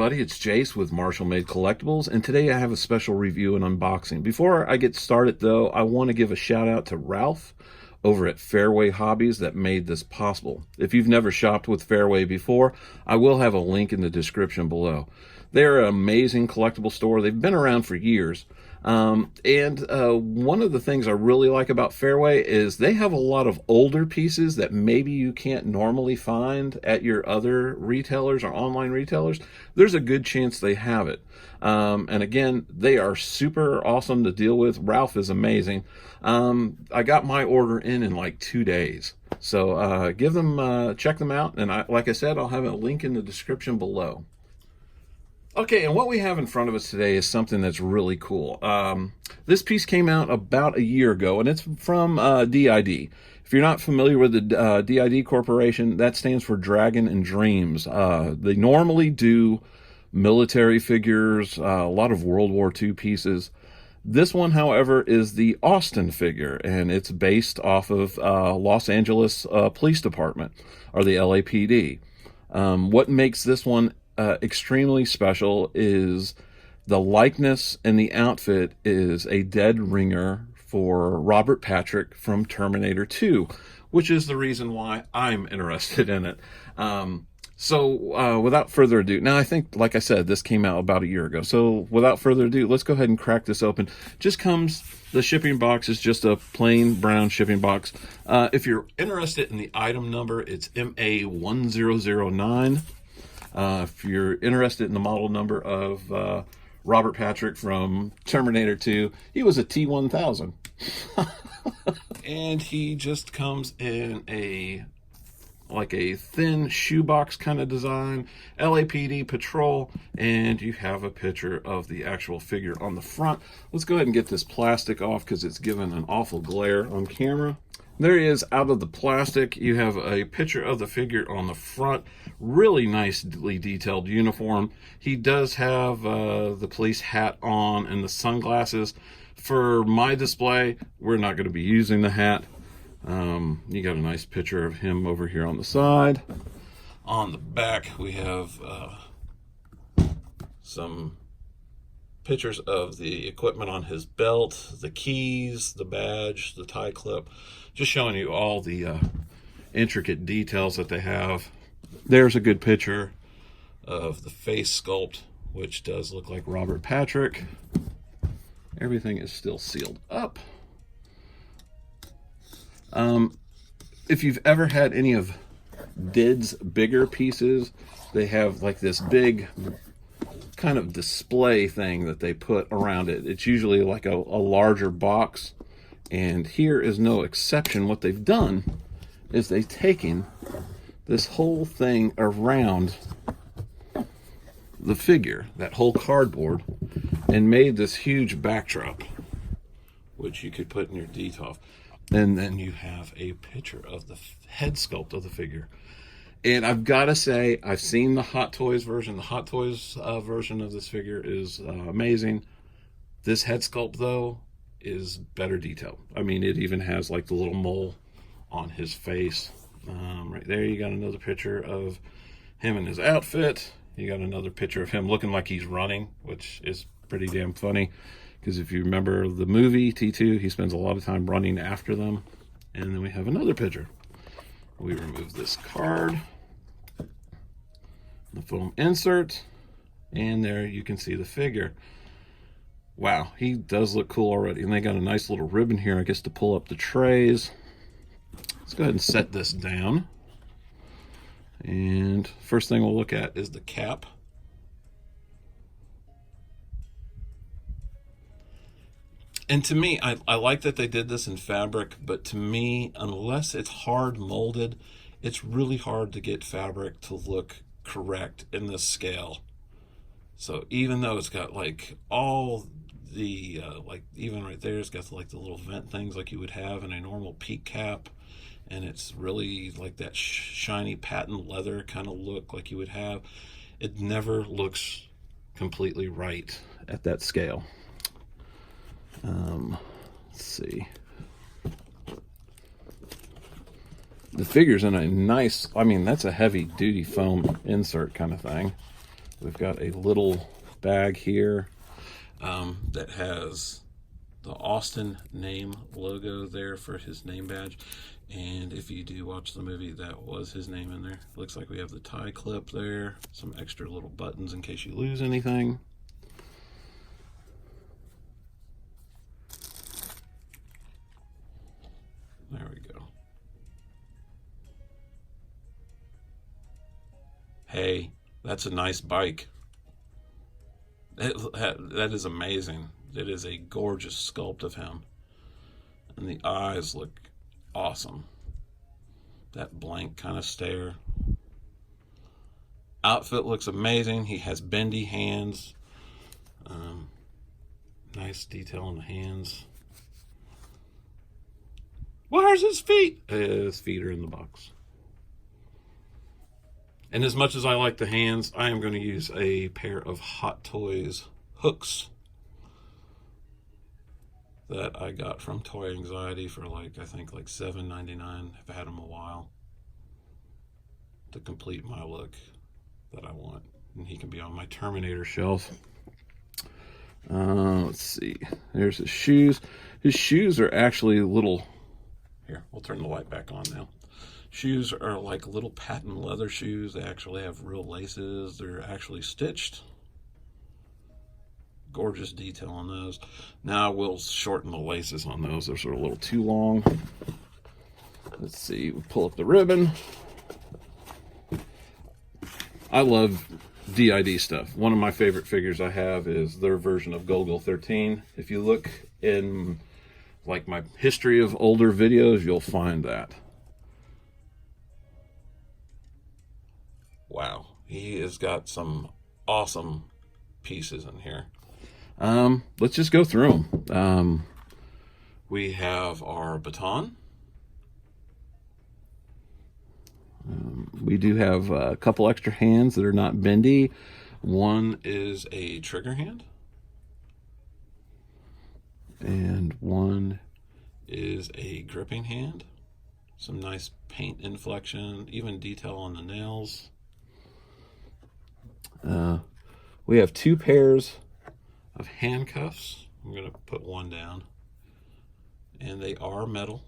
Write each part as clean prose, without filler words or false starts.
everybody, it's Jase with Marshall Made Collectibles, and today I have a special review and unboxing. Before I get started though, I want to give a shout out to Ralph over at Fairway Hobbies that made this possible. If you've never shopped with Fairway before, I will have a link in the description below. They're an amazing collectible store. They've been around for years. One of the things I really like about Fairway is they have a lot of older pieces that maybe you can't normally find at your other retailers or online retailers. There's a good chance they have it. And again, they are super awesome to deal with. Ralph is amazing. I got my order in like 2 days. So give them, check them out. And like I said, I'll have a link in the description below. Okay, and what we have in front of us today is something that's really cool. This piece came out about a year ago, and it's from DID. If you're not familiar with the DID Corporation, that stands for Dragon and Dreams. They normally do military figures, a lot of World War II pieces. This one, however, is the Austin figure, and it's based off of Los Angeles Police Department, or the LAPD. What makes this one extremely special is the likeness, and the outfit is a dead ringer for Robert Patrick from Terminator 2, which is the reason why I'm interested in it. Without further ado, now I think, like I said, this came out about a year ago. So without further ado, let's go ahead and crack this open. The shipping box is just a plain brown shipping box. If you're interested in the item number, it's MA1009. If you're interested in the model number of Robert Patrick from Terminator 2, he was a T-1000. And he just comes in a thin shoebox kind of design, LAPD patrol, and you have a picture of the actual figure on the front. Let's go ahead and get this plastic off because it's given an awful glare on camera. There he is out of the plastic. You have a picture of the figure on the front. Really nicely detailed uniform. He does have the police hat on and the sunglasses. For my display, we're not going to be using the hat. You got a nice picture of him over here on the side. On the back, we have some pictures of the equipment on his belt, the keys, the badge, the tie clip, just showing you all the intricate details that they have. There's a good picture of the face sculpt, which does look like Robert Patrick. Everything is still sealed up. If you've ever had any of DID's bigger pieces, they have like this big kind of display thing that they put around it. It's usually like a larger box, and here is no exception. What they've done is they've taken this whole thing around the figure, that whole cardboard, and made this huge backdrop, which you could put in your DTOF. And then you have a picture of the head sculpt of the figure. And I've got to say, I've seen the Hot Toys version. The Hot Toys version of this figure is amazing. This head sculpt, though, is better detailed. I mean, it even has like the little mole on his face. Right there, you got another picture of him in his outfit. You got another picture of him looking like he's running, which is pretty damn funny. Because if you remember the movie T2, he spends a lot of time running after them. And then we have another picture. We remove this card, the foam insert, and there you can see the figure. Wow, he does look cool already. And they got a nice little ribbon here, I guess, to pull up the trays. Let's go ahead and set this down. And first thing we'll look at is the cap. And to me, I like that they did this in fabric, but to me, unless it's hard molded, it's really hard to get fabric to look correct in this scale. So even though it's got like all the, like even right there, it's got like the little vent things like you would have in a normal peak cap. And it's really like that shiny patent leather kind of look like you would have. It never looks completely right at that scale. Let's see. The figure's in a nice, I mean, that's a heavy duty foam insert kind of thing. We've got a little bag here that has the Austin name logo there for his name badge. And if you do watch the movie, that was his name in there. Looks like we have the tie clip there, some extra little buttons in case you lose anything. There we go. Hey, that's a nice bike. That is amazing. It is a gorgeous sculpt of him. And the eyes look awesome. That blank kind of stare. Outfit looks amazing. He has bendy hands. Nice detail on the hands. Where's his feet? His feet are in the box. And as much as I like the hands, I am going to use a pair of Hot Toys hooks that I got from Toy Anxiety for I think $7.99. I've had them a while to complete my look that I want. And he can be on my Terminator shelf. Let's see. There's his shoes. His shoes are actually little... Here, we'll turn the light back on now. Shoes are like little patent leather shoes. They actually have real laces. They're actually stitched. Gorgeous detail on those. Now we'll shorten the laces on those. Those are a little too long. Let's see. We'll pull up the ribbon. I love DID stuff. One of my favorite figures I have is their version of Golgo 13. If you look in my history of older videos, you'll find that. Wow, he has got some awesome pieces in here. Let's just go through them. We have our baton. We do have a couple extra hands that are not bendy. One is a trigger hand. And one is a gripping hand. Some nice paint inflection, even detail on the nails. We have two pairs of handcuffs. I'm going to put one down. And they are metal.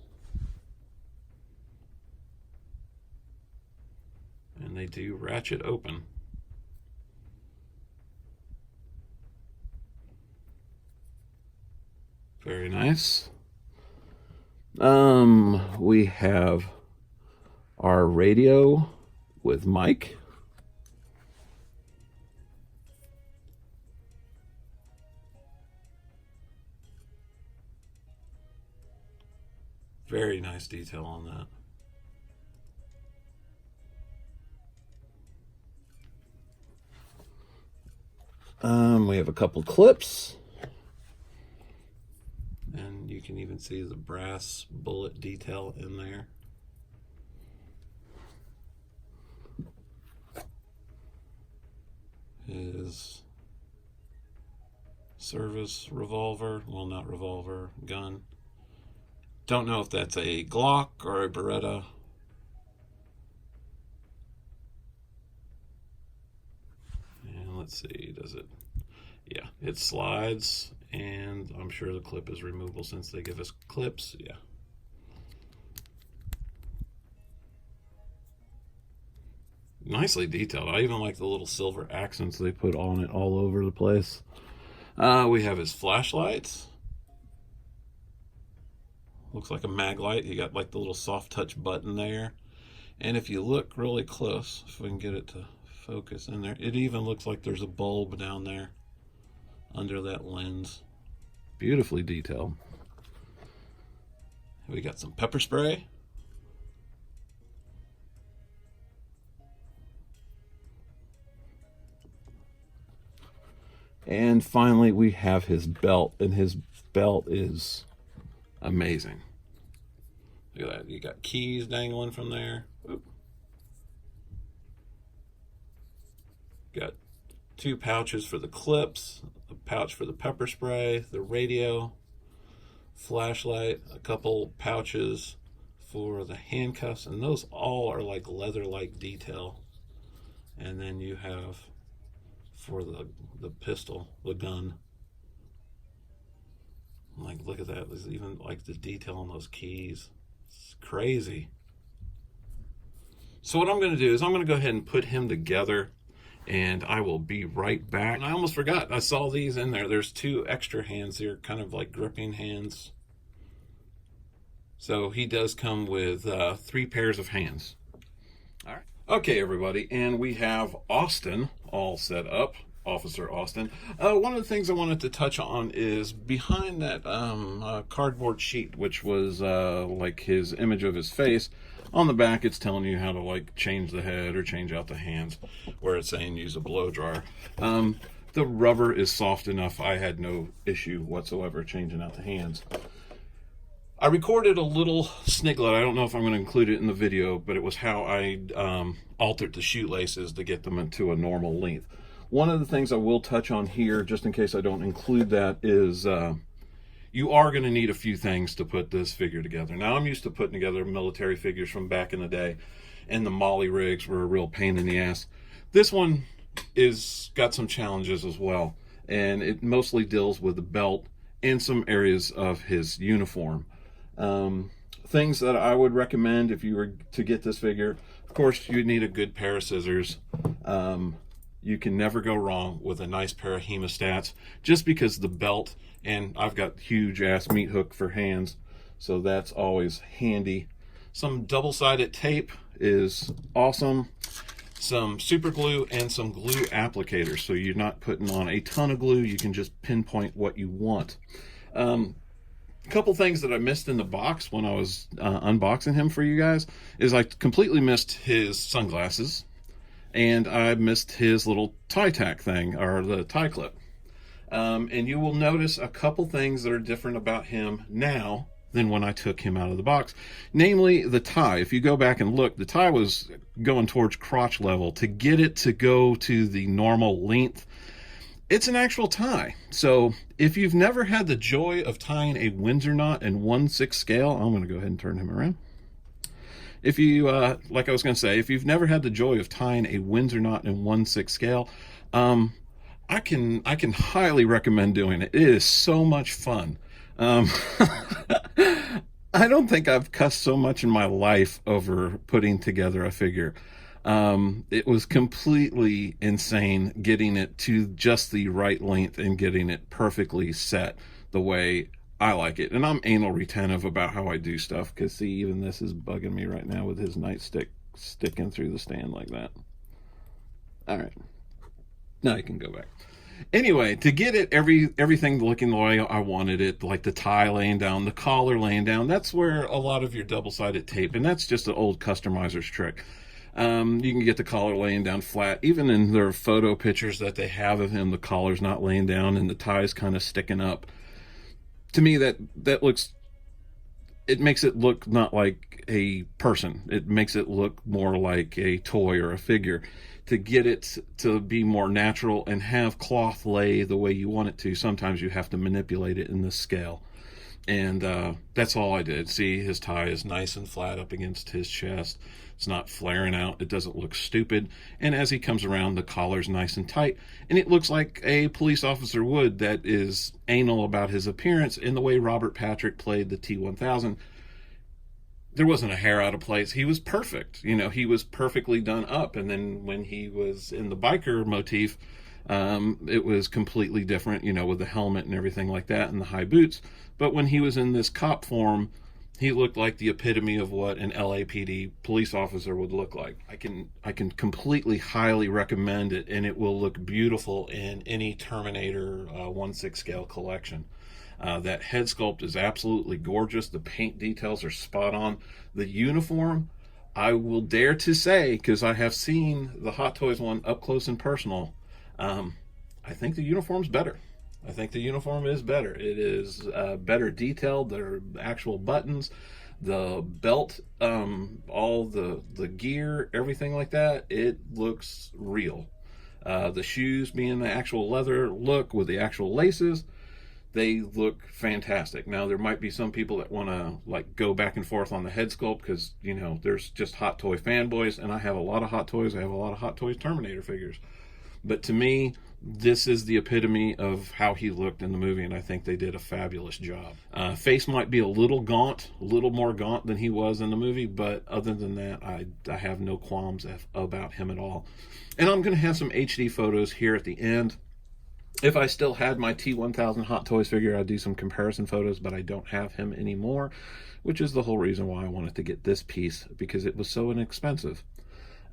And they do ratchet open. Very nice. We have our radio with mic. Very nice detail on that. We have a couple clips. And you can even see the brass bullet detail in there. His service revolver, well, not revolver, gun. Don't know if that's a Glock or a Beretta. And let's see, does it? Yeah, it slides, and I'm sure the clip is removable since they give us clips. Yeah. Nicely detailed. I even like the little silver accents they put on it all over the place. We have his flashlights. Looks like a mag light. You got like the little soft touch button there. And if you look really close, if we can get it to focus in there, it even looks like there's a bulb down there under that lens. Beautifully detailed. We got some pepper spray. And finally, we have his belt, and his belt is amazing. Look at that. You got keys dangling from there. Oop. Got two pouches for the clips, a pouch for the pepper spray, the radio, flashlight, a couple pouches for the handcuffs, and those all are like leather-like detail. And then you have for the pistol, the gun. Like, look at that. There's even like the detail on those keys. It's crazy. So what I'm going to do is I'm going to go ahead and put him together, and I will be right back. And I almost forgot, I saw these in there. There's 2 extra hands here, kind of like gripping hands. So he does come with 3 pairs of hands. All right. Okay, everybody, and we have Austin all set up. Officer Austin. One of the things I wanted to touch on is behind that cardboard sheet, which was like his image of his face. On the back, it's telling you how to like change the head or change out the hands, where it's saying use a blow dryer. The rubber is soft enough. I had no issue whatsoever changing out the hands. I recorded a little sniglet. I don't know if I'm going to include it in the video, but it was how I altered the shoelaces to get them into a normal length. One of the things I will touch on here, just in case I don't include that, is you are going to need a few things to put this figure together. Now, I'm used to putting together military figures from back in the day, and the molly rigs were a real pain in the ass. This one is got some challenges as well, and it mostly deals with the belt and some areas of his uniform. Things that I would recommend if you were to get this figure, of course, you need a good pair of scissors. You can never go wrong with a nice pair of hemostats, just because the belt, and I've got huge ass meat hook for hands, so that's always handy. Some double-sided tape is awesome. Some super glue and some glue applicators, so you're not putting on a ton of glue. You can just pinpoint what you want. A couple things that I missed in the box when I was unboxing him for you guys is I completely missed his sunglasses. And I missed his little tie tack thing, or the tie clip. And you will notice a couple things that are different about him now than when I took him out of the box. Namely, the tie. If you go back and look, the tie was going towards crotch level. To get it to go to the normal length, it's an actual tie. So if you've never had the joy of tying a Windsor knot in 1/6 scale, I'm going to go ahead and turn him around. If you, like I was going to say, if you've never had the joy of tying a Windsor knot in 1/6 scale, I can highly recommend doing it. It is so much fun. I don't think I've cussed so much in my life over putting together a figure. It was completely insane getting it to just the right length and getting it perfectly set the way I like it. And I'm anal retentive about how I do stuff, because see, even this is bugging me right now with his nightstick sticking through the stand like that. All right, now you can go back. Anyway, to get it everything looking the way I wanted it, like the tie laying down, the collar laying down, that's where a lot of your double-sided tape, and that's just an old customizer's trick. You can get the collar laying down flat. Even in their photo pictures that they have of him, the collar's not laying down and the tie's kind of sticking up. To me, that looks, it makes it look not like a person. It makes it look more like a toy or a figure. To get it to be more natural and have cloth lay the way you want it to, sometimes you have to manipulate it in the scale. And that's all I did. See, his tie is nice and flat up against his chest. It's not flaring out. It doesn't look stupid. And as he comes around, the collar's nice and tight. And it looks like a police officer would, that is anal about his appearance, in the way Robert Patrick played the T-1000. There wasn't a hair out of place. He was perfect. You know, he was perfectly done up. And then when he was in the biker motif, it was completely different, you know, with the helmet and everything like that and the high boots. But when he was in this cop form, he looked like the epitome of what an LAPD police officer would look like. I can completely highly recommend it, and it will look beautiful in any Terminator 1/6 scale collection. That head sculpt is absolutely gorgeous. The paint details are spot on. The uniform, I will dare to say, because I have seen the Hot Toys one up close and personal, I think the uniform's better. I think the uniform is better. It is better detailed. There are actual buttons, the belt, all the gear, everything like that. It looks real. The shoes being the actual leather look with the actual laces, they look fantastic. Now, there might be some people that want to like go back and forth on the head sculpt, because, you know, there's just Hot Toy fanboys, and I have a lot of Hot Toys. I have a lot of Hot Toys Terminator figures. But to me, this is the epitome of how he looked in the movie, and I think they did a fabulous job. Face might be a little gaunt, a little more gaunt than he was in the movie, but other than that, I have no qualms about him at all. And I'm going to have some HD photos here at the end. If I still had my T-1000 Hot Toys figure, I'd do some comparison photos, but I don't have him anymore, which is the whole reason why I wanted to get this piece, because it was so inexpensive.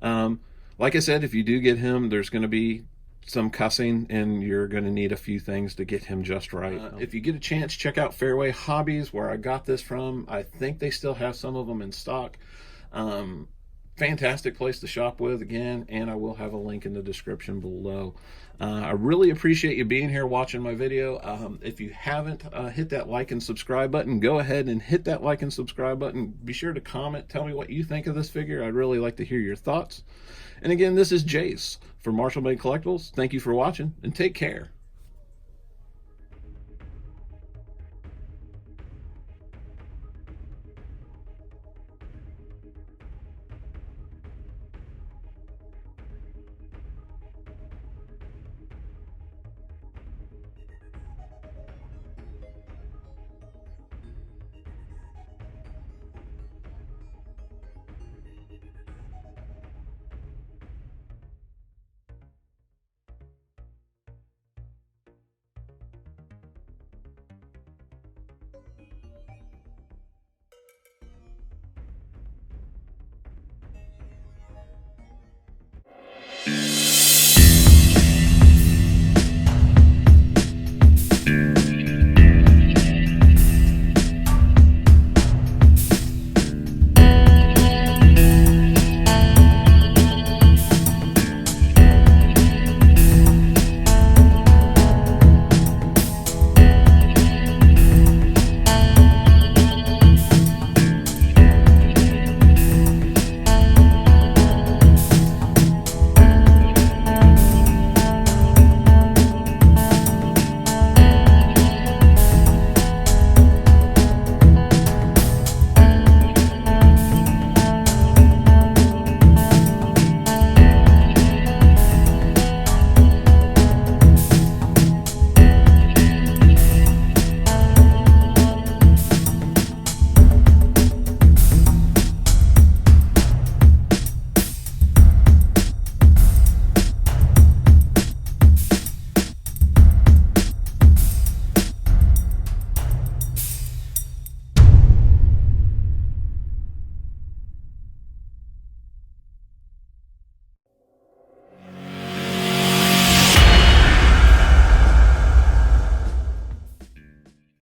Like I said, if you do get him, there's going to be some cussing, and you're going to need a few things to get him just right. If you get a chance, check out Fairway Hobbies, where I got this from. I think they still have some of them in stock. Fantastic place to shop with, again, and I will have a link in the description below. I really appreciate you being here watching my video. If you haven't hit that like and subscribe button, go ahead and hit that like and subscribe button. Be sure to comment, tell me what you think of this figure. I'd really like to hear your thoughts. And again, this is Jase for Marshall Made Collectibles. Thank you for watching, and take care.